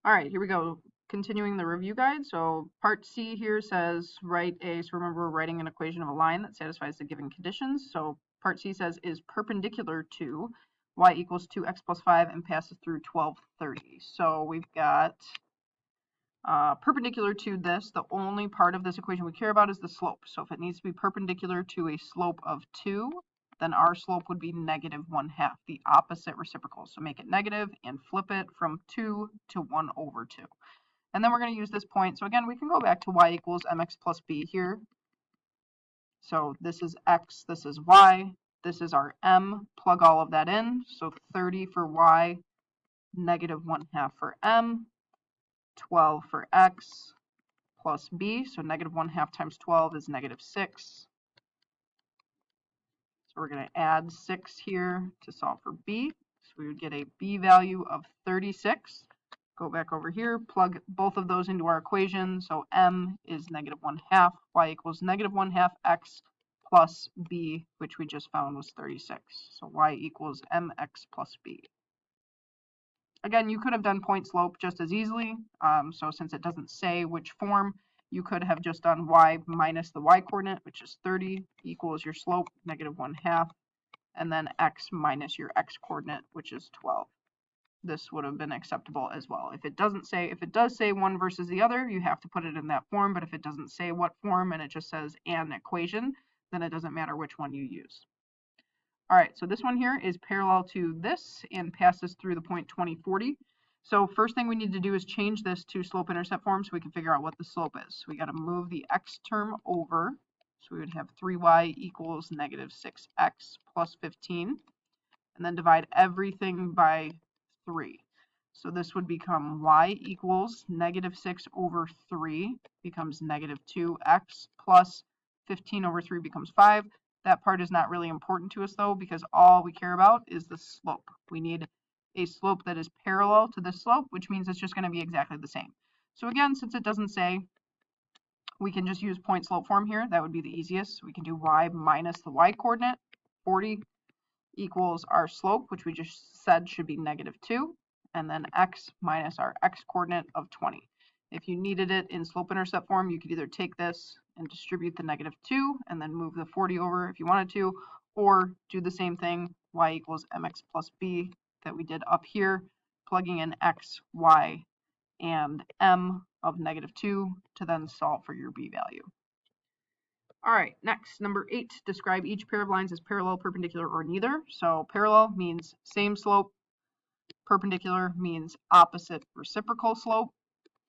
All right, here we go. Continuing the review guide. So part C here says write a, so remember we're writing an equation of a line that satisfies the given conditions. So part C says is perpendicular to y equals 2x plus 5 and passes through 1230. So we've got perpendicular to this. The only part of this equation we care about is the slope. So if it needs to be perpendicular to a slope of 2, then our slope would be negative 1/2, the opposite reciprocal. So make it negative and flip it from 2 to 1 over 2. And then we're going to use this point. So again, we can go back to y equals mx plus b here. So this is x, this is y, this is our m. Plug all of that in. So 30 for y, negative 1/2 for m, 12 for x, plus b. So negative 1/2 times 12 is negative 6. So we're going to add 6 here to solve for b. So we would get a b value of 36. Go back over here, plug both of those into our equation. So m is negative 1/2, y equals negative 1/2 x plus b, which we just found was 36. So y equals mx plus b. Again, you could have done point slope just as easily. So since it doesn't say which form, you could have just done y minus the y coordinate, which is 30, equals your slope, negative 1/2, and then x minus your x coordinate, which is 12. This would have been acceptable as well. If it does say one versus the other, you have to put it in that form, but if it doesn't say what form and it just says an equation, then it doesn't matter which one you use. All right, so this one here is parallel to this and passes through the point 2040. So first thing we need to do is change this to slope-intercept form so we can figure out what the slope is. So we got to move the x term over. So we would have 3y equals negative 6x plus 15, and then divide everything by 3. So this would become y equals negative 6 over 3 becomes negative 2x plus 15 over 3 becomes 5. That part is not really important to us though, because all we care about is the slope. We need a slope that is parallel to this slope, which means it's just going to be exactly the same. So again, since it doesn't say, we can just use point slope form here. That would be the easiest. We can do y minus the y coordinate, 40, equals our slope, which we just said should be negative 2, and then x minus our x coordinate of 20. If you needed it in slope-intercept form, you could either take this and distribute the negative 2 and then move the 40 over if you wanted to, or do the same thing, y equals mx plus b that we did up here, plugging in x, y, and m of negative 2 to then solve for your b value. All right, next, number 8, describe each pair of lines as parallel, perpendicular, or neither. So parallel means same slope. Perpendicular means opposite reciprocal slope.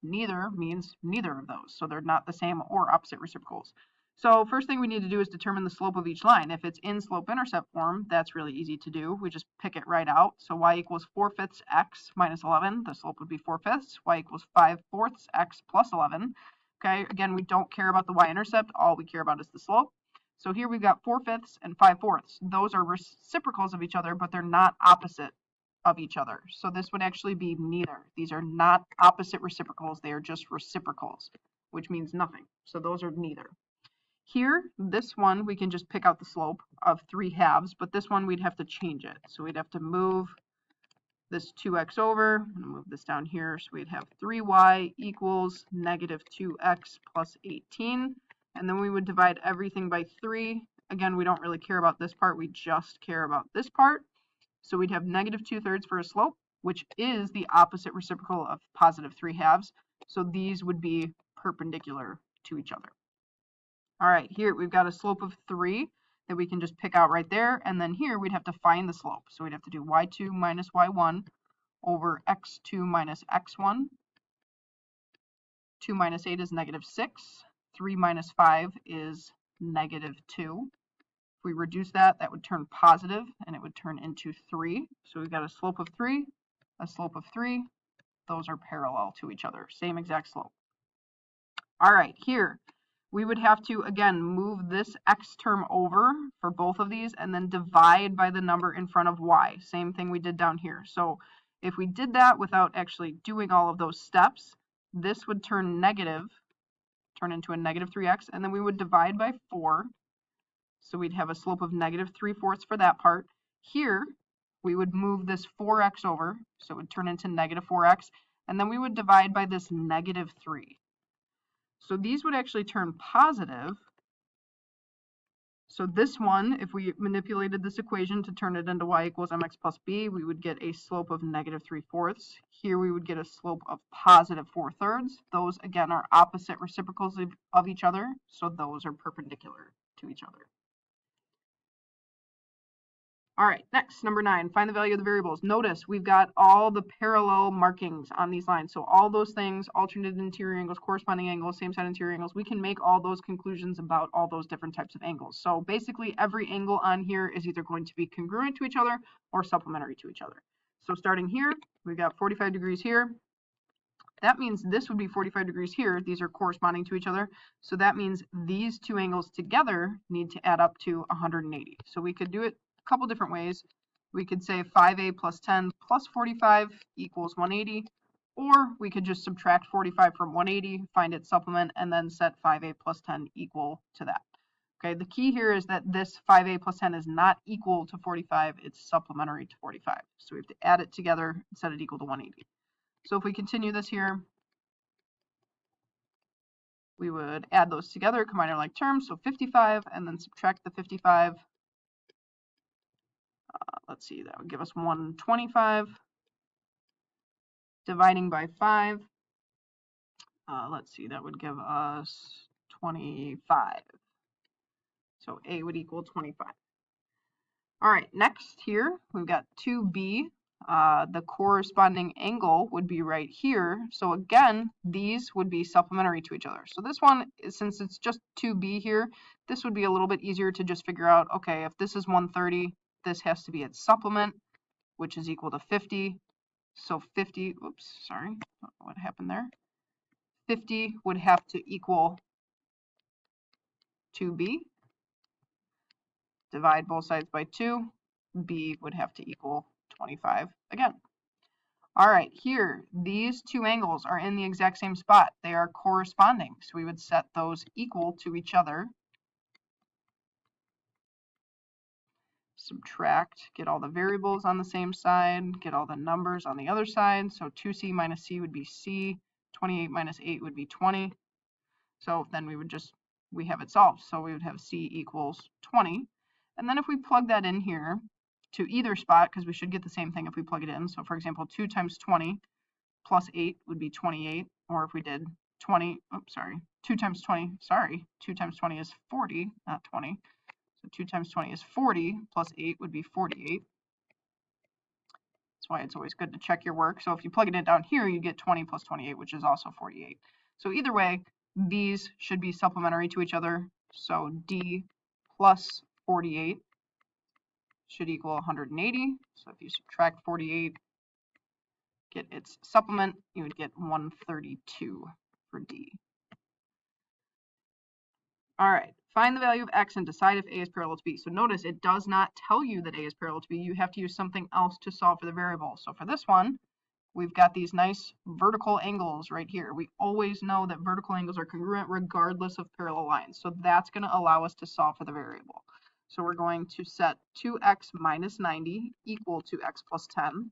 Neither means neither of those. So they're not the same or opposite reciprocals. So first thing we need to do is determine the slope of each line. If it's in slope-intercept form, that's really easy to do. We just pick it right out. So y equals 4/5 x minus 11. The slope would be 4/5. Y equals 5/4 x plus 11. Okay, again, we don't care about the y-intercept. All we care about is the slope. So here we've got 4/5 and 5/4. Those are reciprocals of each other, but they're not opposite of each other. So this would actually be neither. These are not opposite reciprocals. They are just reciprocals, which means nothing. So those are neither. Here, this one, we can just pick out the slope of 3/2, but this one we'd have to change it. So we'd have to move this 2x over, I'm going to move this down here, so we'd have 3y equals negative 2x plus 18, and then we would divide everything by 3. Again, we don't really care about this part, we just care about this part. So we'd have negative 2/3 for a slope, which is the opposite reciprocal of positive 3/2. So these would be perpendicular to each other. All right, here we've got a slope of 3 that we can just pick out right there. And then here we'd have to find the slope. So we'd have to do y2 minus y1 over x2 minus x1. 2 minus 8 is negative 6. 3 minus 5 is negative 2. If we reduce that, that would turn positive, and it would turn into 3. So we've got a slope of 3, a slope of 3. Those are parallel to each other, same exact slope. All right, here we would have to, again, move this x term over for both of these and then divide by the number in front of y. Same thing we did down here. So if we did that without actually doing all of those steps, this would turn negative, turn into a negative 3x, and then we would divide by 4. So we'd have a slope of negative 3/4 for that part. Here, we would move this 4x over, so it would turn into negative 4x, and then we would divide by this -3. So these would actually turn positive. So this one, if we manipulated this equation to turn it into y equals mx plus b, we would get a slope of -3/4. Here we would get a slope of +4/3. Those, again, are opposite reciprocals of each other, so those are perpendicular to each other. All right, next, number 9, find the value of the variables. Notice we've got all the parallel markings on these lines. So all those things, alternate interior angles, corresponding angles, same side interior angles, we can make all those conclusions about all those different types of angles. So basically every angle on here is either going to be congruent to each other or supplementary to each other. So starting here, we've got 45 degrees here. That means this would be 45 degrees here. These are corresponding to each other. So that means these two angles together need to add up to 180. So we could do it a couple different ways. We could say 5a plus 10 plus 45 equals 180, or we could just subtract 45 from 180, find its supplement, and then set 5a plus 10 equal to that. Okay, the key here is that this 5a plus 10 is not equal to 45, it's supplementary to 45. So we have to add it together and set it equal to 180. So if we continue this here, we would add those together, combine our like terms, so 55, and then subtract the 55. Let's see, that would give us 125. Dividing by 5, let's see, that would give us 25. So A would equal 25. All right, next here, we've got 2B. The corresponding angle would be right here. So again, these would be supplementary to each other. So this one, since it's just 2B here, this would be a little bit easier to just figure out, okay, if this is 130, this has to be its supplement, which is equal to 50. So 50, oops, sorry, what happened there? 50 would have to equal 2B. Divide both sides by 2. B would have to equal 25 again. All right, here, these two angles are in the exact same spot. They are corresponding, so we would set those equal to each other. Subtract, get all the variables on the same side, get all the numbers on the other side. So 2c minus c would be c, 28 minus 8 would be 20. So then we have it solved. So we would have c equals 20. And then if we plug that in here to either spot, because we should get the same thing if we plug it in. So for example, 2 times 20 plus 8 would be 28. Or if we did 2 times 20 is 40, not 20. So 2 times 20 is 40, plus 8 would be 48. That's why it's always good to check your work. So if you plug it in down here, you get 20 plus 28, which is also 48. So either way, these should be supplementary to each other. So D plus 48 should equal 180. So if you subtract 48, get its supplement, you would get 132 for D. All right, find the value of x and decide if a is parallel to b. So notice it does not tell you that a is parallel to b. You have to use something else to solve for the variable. So for this one, we've got these nice vertical angles right here. We always know that vertical angles are congruent regardless of parallel lines. So that's going to allow us to solve for the variable. So we're going to set 2x minus 90 equal to x plus 10.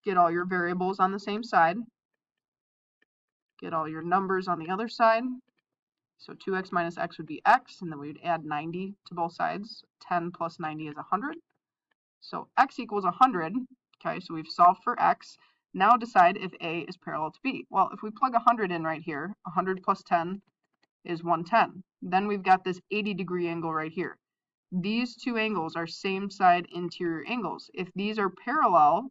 Get all your variables on the same side. Get all your numbers on the other side. So 2x minus x would be x, and then we would add 90 to both sides. 10 plus 90 is 100. So x equals 100. Okay, so we've solved for x. Now decide if a is parallel to b. Well, if we plug 100 in right here, 100 plus 10 is 110. Then we've got this 80-degree angle right here. These two angles are same side interior angles. If these are parallel,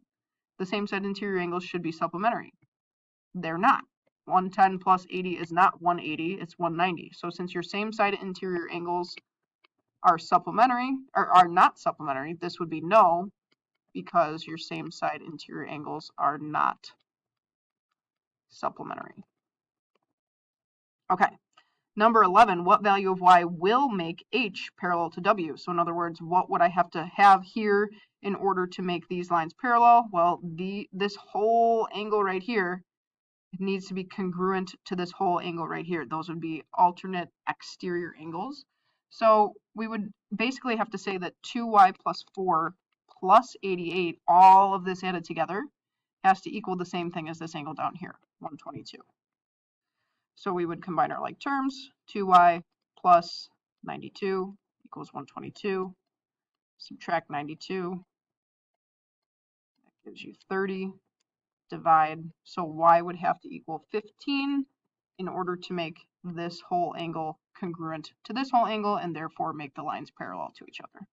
the same side interior angles should be supplementary. They're not. 110 plus 80 is not 180, it's 190. So since your same side interior angles are supplementary, or are not supplementary, this would be no, because your same side interior angles are not supplementary. Okay, number 11, what value of y will make h parallel to w? So in other words, what would I have to have here in order to make these lines parallel? Well, this whole angle right here, it needs to be congruent to this whole angle right here. Those would be alternate exterior angles. So we would basically have to say that 2y plus 4 plus 88, all of this added together, has to equal the same thing as this angle down here, 122. So we would combine our like terms. 2y plus 92 equals 122. Subtract 92. That gives you 30. Divide. So y would have to equal 15 in order to make this whole angle congruent to this whole angle and therefore make the lines parallel to each other.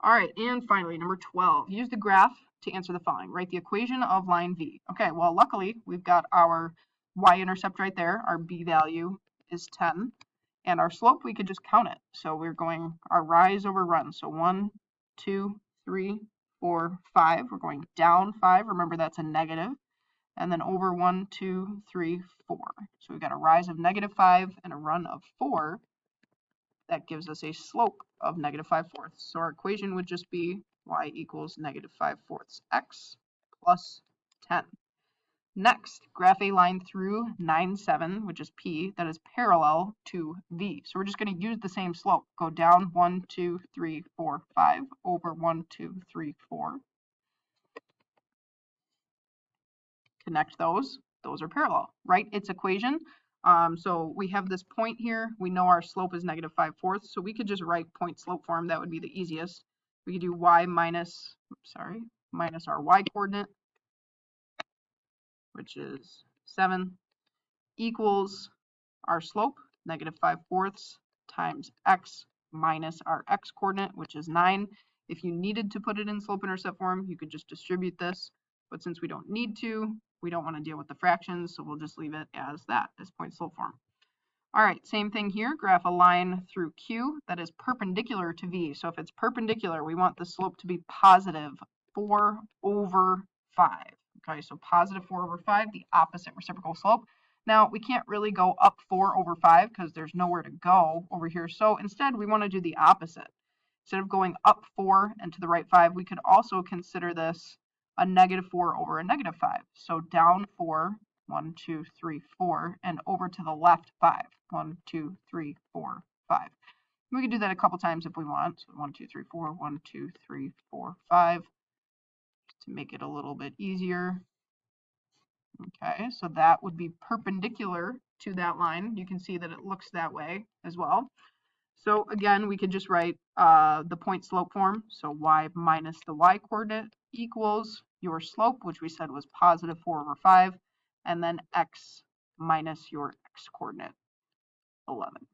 All right, and finally, number 12, use the graph to answer the following. Write the equation of line V. Okay, well, luckily, we've got our y-intercept right there. Our b value is 10, and our slope, we could just count it. So we're going our rise over run. So 1, 2, 3, 4, 5. We're going down 5. Remember, that's a negative. And then over 1, 2, 3, 4. So we've got a rise of -5 and a run of 4. That gives us a slope of -5/4. So our equation would just be y equals -5/4 x plus 10. Next, graph a line through 9, 7, which is P, that is parallel to V. So we're just going to use the same slope. Go down 1, 2, 3, 4, 5, over 1, 2, 3, 4. Connect those. Those are parallel. Write its equation. So we have this point here. We know our slope is -5/4, so we could just write point slope form. That would be the easiest. We could do y minus our y coordinate, which is 7, equals our slope, -5/4 times x minus our x coordinate, which is 9. If you needed to put it in slope-intercept form, you could just distribute this. But since we don't need to, we don't want to deal with the fractions, so we'll just leave it as that, as point slope form. All right, same thing here. Graph a line through Q that is perpendicular to V. So if it's perpendicular, we want the slope to be positive 4 over 5. Okay, so positive 4 over 5, the opposite reciprocal slope. Now, we can't really go up 4 over 5 because there's nowhere to go over here. So instead, we want to do the opposite. Instead of going up 4 and to the right 5, we could also consider this a -4 over a -5. So down 4, 1, 2, 3, 4, and over to the left 5. 1, 2, 3, 4, 5. We could do that a couple times if we want. So 1, 2, 3, 4, 1, 2, 3, 4, 5. Just to make it a little bit easier. Okay, so that would be perpendicular to that line. You can see that it looks that way as well. So again, we could just write the point slope form. So y minus the y coordinate equals your slope, which we said was positive 4 over 5, and then x minus your x coordinate, 11.